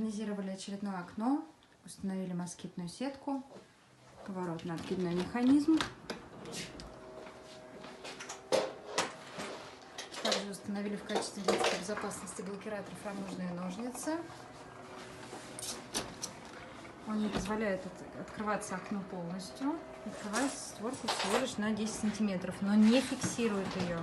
Модернизировали очередное окно, установили москитную сетку, поворотно-откидной механизм. Также установили в качестве детской безопасности блокиратор фрамужные ножницы. Он не позволяет открываться окну полностью. Открывается створка всего лишь на 10 сантиметров, но не фиксирует ее.